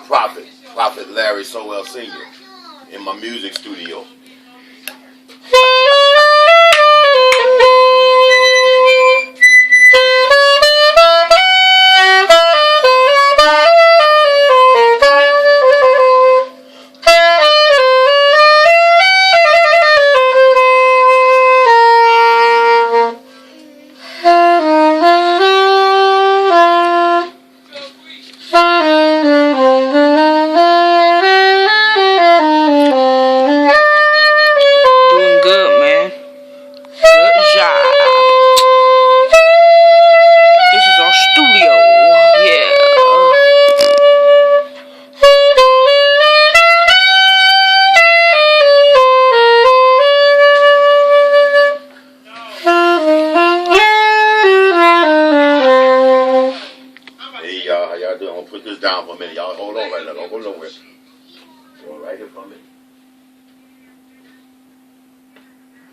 Prophet Larry Sowell Sr. in my music studio. Down for a minute, y'all. Hold on right now. Don't go nowhere. Go right here for a minute.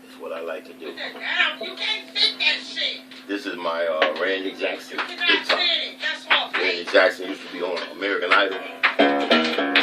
That's what I like to do. You can't fit that shit. This is my Randy Jackson. You cannot fit it. That's all. Randy Jackson used to be on American Idol.